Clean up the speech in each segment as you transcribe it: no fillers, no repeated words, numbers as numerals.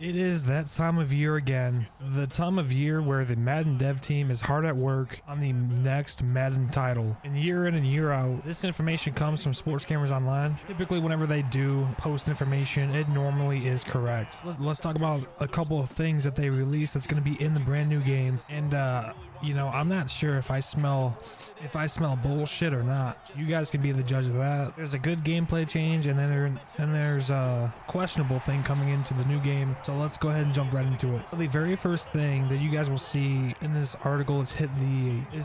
It is that time of year again, the time of year where the Madden dev team is hard at work on the next Madden title. And year in and year out, this information comes from Sports Cameras Online. Typically whenever they do post information, it normally is correct. Let's talk about a couple of things that they released that's going to be in the brand new game. And you know, I'm not sure if I smell bullshit or not. You guys can be the judge of that. There's a good gameplay change, and then there's a questionable thing coming into the new game. So let's go ahead and jump right into it. So the very first thing that you guys will see in this article is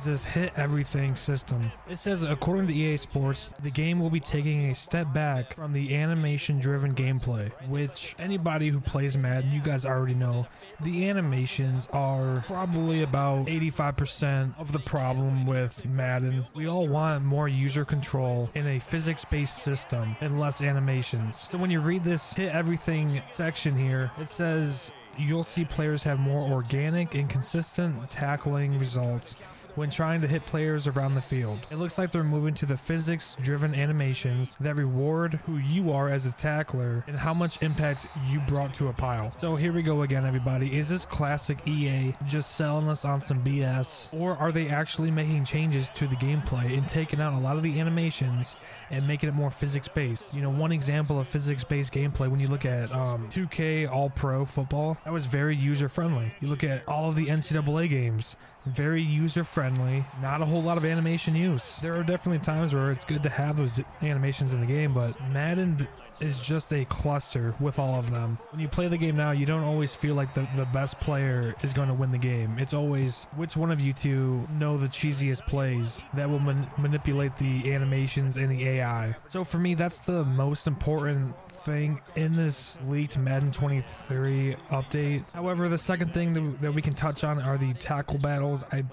this hit everything system. It says, according to EA Sports, the game will be taking a step back from the animation driven gameplay, which anybody who plays Madden, you guys already know, the animations are probably about 85% of the problem with Madden. We all want more user control in a physics-based system and less animations. So when you read this hit everything section here, it says you'll see players have more organic and consistent tackling results when trying to hit players around the field. It looks like they're moving to the physics-driven animations that reward who you are as a tackler and how much impact you brought to a pile. So here we go again, everybody. Is this classic EA just selling us on some BS? Or are they actually making changes to the gameplay and taking out a lot of the animations and making it more physics-based? You know, one example of physics-based gameplay, when you look at 2K All-Pro football, that was very user-friendly. You look at all of the NCAA games, very user-friendly, not a whole lot of animation use. There are definitely times where it's good to have those animations in the game, but Madden is just a cluster with all of them. When you play the game now, you don't always feel like the best player is going to win the game. It's always which one of you two know the cheesiest plays that will manipulate the animations and the AI. So for me, that's the most important thing in this leaked Madden 23 update. However, the second thing that we can touch on are the tackle battles. I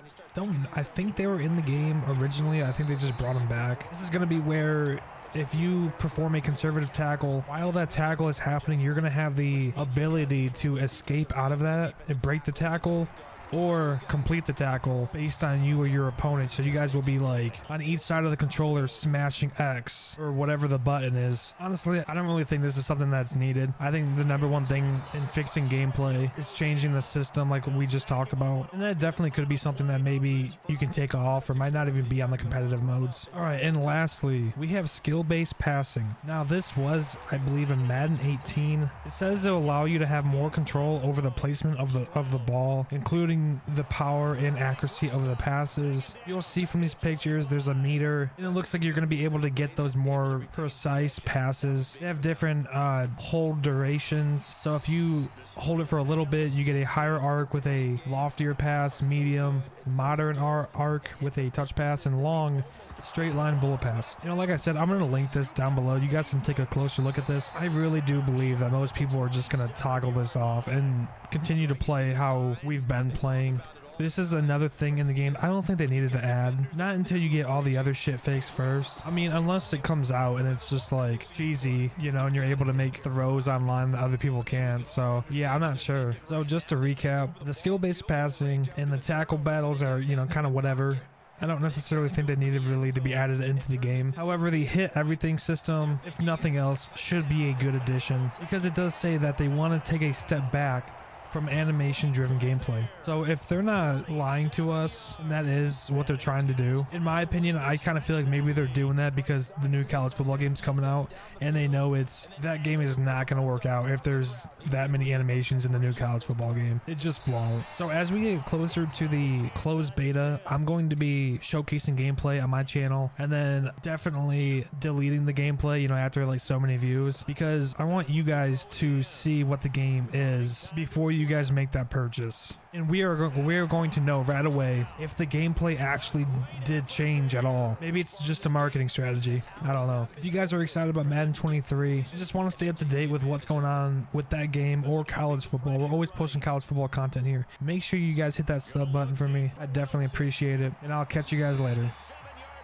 think they were in the game originally. I think they just brought them back. This is going to be where if you perform a conservative tackle, while that tackle is happening, you're going to have the ability to escape out of that and break the tackle or complete the tackle based on you or your opponent. So you guys will be like on each side of the controller smashing X or whatever the button is. Honestly, I don't really think this is something that's needed. I think the number one thing in fixing gameplay is changing the system like we just talked about. And that definitely could be something that maybe you can take off or might not even be on the competitive modes. All right, and lastly, we have skill-based passing. Now this was, I believe, in Madden 18. It says it'll allow you to have more control over the placement of the ball, including the power and accuracy of the passes. You'll see from these pictures there's a meter, and it looks like you're going to be able to get those more precise passes. They have different hold durations, so if you hold it for a little bit, you get a higher arc with a loftier pass, medium, modern arc with a touch pass, and long straight line bullet pass. You know, like I said, I'm going to link this down below. You guys can take a closer look at this. I really do believe that most people are just going to toggle this off and continue to play how we've been playing. This is another thing in the game I don't think they needed to add. Not until you get all the other shit fixed first. I mean, unless it comes out and it's just like cheesy, you know, and you're able to make throws online that other people can't. So yeah, I'm not sure. So just to recap, the skill-based passing and the tackle battles are, you know, kind of whatever. I don't necessarily think they needed really to be added into the game. However, the hit everything system, if nothing else, should be a good addition because it does say that they want to take a step back from animation-driven gameplay. So if they're not lying to us, and that is what they're trying to do, in my opinion, I kind of feel like maybe they're doing that because the new college football game's coming out, and they know that game is not going to work out if there's that many animations in the new college football game. It just won't. So as we get closer to the closed beta, I'm going to be showcasing gameplay on my channel, and then definitely deleting the gameplay, you know, after like so many views, because I want you guys to see what the game is before you guys make that purchase. And we are going to know right away if the gameplay actually did change at all. Maybe it's just a marketing strategy. I don't know. If you guys are excited about Madden 23, just want to stay up to date with what's going on with that game or college football. We're always posting college football content here. Make sure you guys hit that sub button for me. I definitely appreciate it. And I'll catch you guys later.